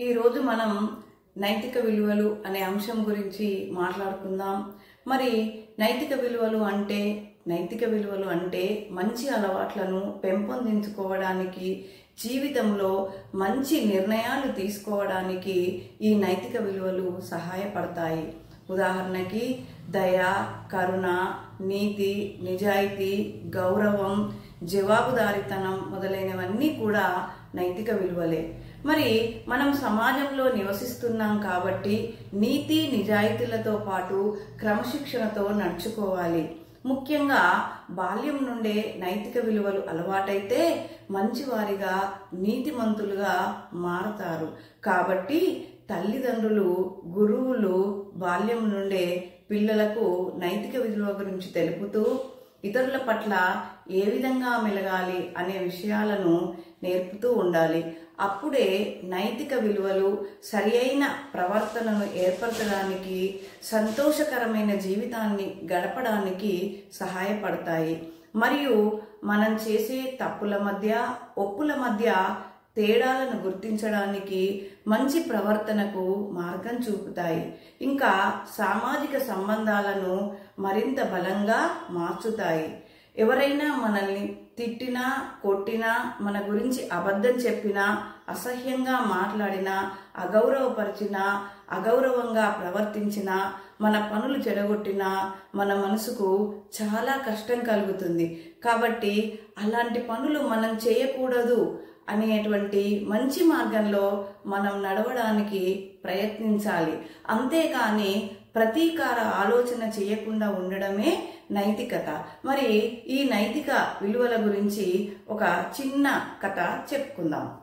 ఈ రోజు మనం నైతిక విలువలు అనే అంశం గురించి మాట్లాడుకుందాం. మరి నైతిక విలువలు అంటే మంచి అలవాట్లను పెంపొందించుకోవడానికి, జీవితంలో మంచి నిర్ణయాలు తీసుకోవడానికి ఈ నైతిక విలువలు సహాయపడతాయి. ఉదాహరణకి దయ, కరుణ, నీతి, నిజాయితీ, గౌరవం, జవాబుదారీతనం మొదలైనవన్నీ కూడా నైతిక విలువలే. మరి మనం సమాజంలో నివసిస్తున్నాం కాబట్టి నీతి నిజాయితీలతో పాటు క్రమశిక్షణతో నడుచుకోవాలి. ముఖ్యంగా బాల్యం నుండే నైతిక విలువలు అలవాటైతే మంచివారిగా, నీతిమంతులుగా మారతారు. కాబట్టి తల్లిదండ్రులు, గురువులు బాల్యం నుండే పిల్లలకు నైతిక విలువ గురించి తెలుపుతూ ఇతరుల పట్ల ఏ విధంగా మెలగాలి అనే విషయాలను నేర్పుతూ ఉండాలి. అప్పుడే నైతిక విలువలు సరియైన ప్రవర్తనను ఏర్పరచడానికి, సంతోషకరమైన జీవితాన్ని గడపడానికి సహాయపడతాయి. మరియు మనం చేసే తప్పుల మధ్య, ఒప్పుల మధ్య తేడాలను గుర్తించడానికి, మంచి ప్రవర్తనకు మార్గం చూపుతాయి. ఇంకా సామాజిక సంబంధాలను మరింత బలంగా మార్చుతాయి. ఎవరైనా మనల్ని తిట్టినా, కొట్టినా, మన గురించి అబద్ధం చెప్పినా, అసహ్యంగా మాట్లాడినా, అగౌరవపరిచినా, అగౌరవంగా ప్రవర్తించినా, మన పనులు చెడగొట్టినా మన మనసుకు చాలా కష్టం కలుగుతుంది. కాబట్టి అలాంటి పనులు మనం చేయకూడదు అనేటువంటి మంచి మార్గంలో మనం నడవడానికి ప్రయత్నించాలి. అంతేకాని ప్రతీకార ఆలోచన చేయకుండా ఉండడమే నైతికత. మరి ఈ నైతిక విలువల గురించి ఒక చిన్న కథ చెప్పుకుందాం.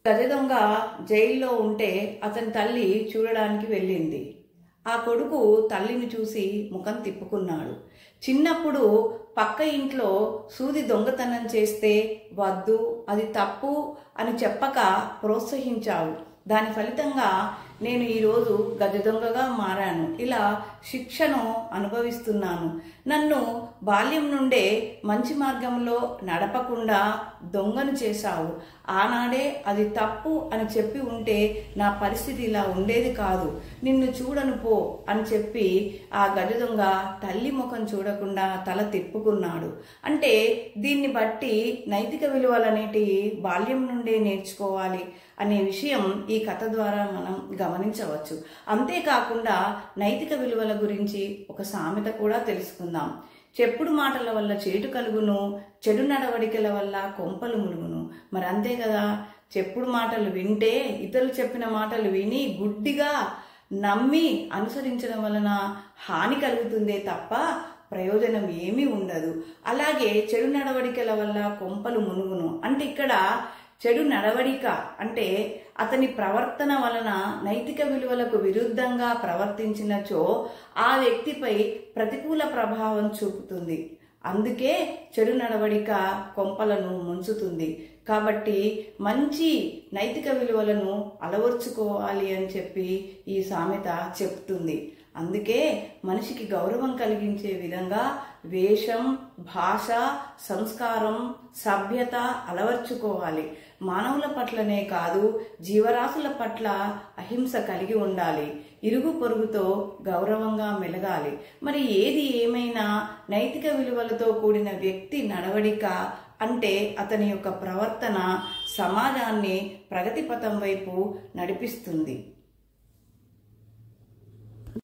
గజ దొంగ జైల్లో ఉంటే అతని తల్లి చూడడానికి వెళ్ళింది. ఆ కొడుకు తల్లిని చూసి ముఖం తిప్పుకున్నాడు. చిన్నప్పుడు పక్క ఇంట్లో సూది దొంగతనం చేస్తే వద్దు, అది తప్పు అని చెప్పక ప్రోత్సహించావు. దాని ఫలితంగా నేను ఈరోజు గజ దొంగగా మారాను. ఇలా శిక్షను అనుభవిస్తున్నాను. నన్ను బాల్యం నుండే మంచి మార్గంలో నడపకుండా దొంగను చేశావు. ఆనాడే అది తప్పు అని చెప్పి ఉంటే నా పరిస్థితి ఇలా ఉండేది కాదు. నిన్ను చూడను పో అని చెప్పి ఆ గజ దొంగ తల్లి ముఖం చూడకుండా తల తిప్పుకున్నాడు. అంటే దీన్ని బట్టి నైతిక విలువలనేటివి బాల్యం నుండే నేర్చుకోవాలి అనే విషయం ఈ కథ ద్వారా మనం గమనించవచ్చు. అంతేకాకుండా నైతిక విలువల గురించి ఒక సామెత కూడా తెలుసుకుందాం. చెప్పుడు మాటల వల్ల చేటు కలుగును, చెడు నడవడికల వల్ల కొంపలు ములుగును. మరి అంతే కదా, చెప్పుడు మాటలు వింటే, ఇతరులు చెప్పిన మాటలు విని గుడ్డిగా నమ్మి అనుసరించడం వలన హాని కలుగుతుందే తప్ప ప్రయోజనం ఏమీ ఉండదు. అలాగే చెడు నడవడికల వల్ల కొంపలు మునుగును అంటే ఇక్కడ చెడు నడవడిక అంటే అతని ప్రవర్తన వలన నైతిక విలువలకు విరుద్ధంగా ప్రవర్తించినచో ఆ వ్యక్తిపై ప్రతికూల ప్రభావం చూపుతుంది. అందుకే చెడు నడవడిక కొంపలను ముంచుతుంది. కాబట్టి మంచి నైతిక విలువలను అలవర్చుకోవాలి అని చెప్పి ఈ సామెత చెప్తుంది. అందుకే మనిషికి గౌరవం కలిగించే విధంగా వేషం, భాష, సంస్కారం, సభ్యత అలవర్చుకోవాలి. మానవుల పట్లనే కాదు, జీవరాశుల పట్ల అహింస కలిగి ఉండాలి. ఇరుగు పొరుగుతో గౌరవంగా మెలగాలి. మరి ఏది ఏమైనా నైతిక విలువలతో కూడిన వ్యక్తి నడవడిక అంటే అతని యొక్క ప్రవర్తన సమాజాన్ని ప్రగతి పథం వైపు నడిపిస్తుంది.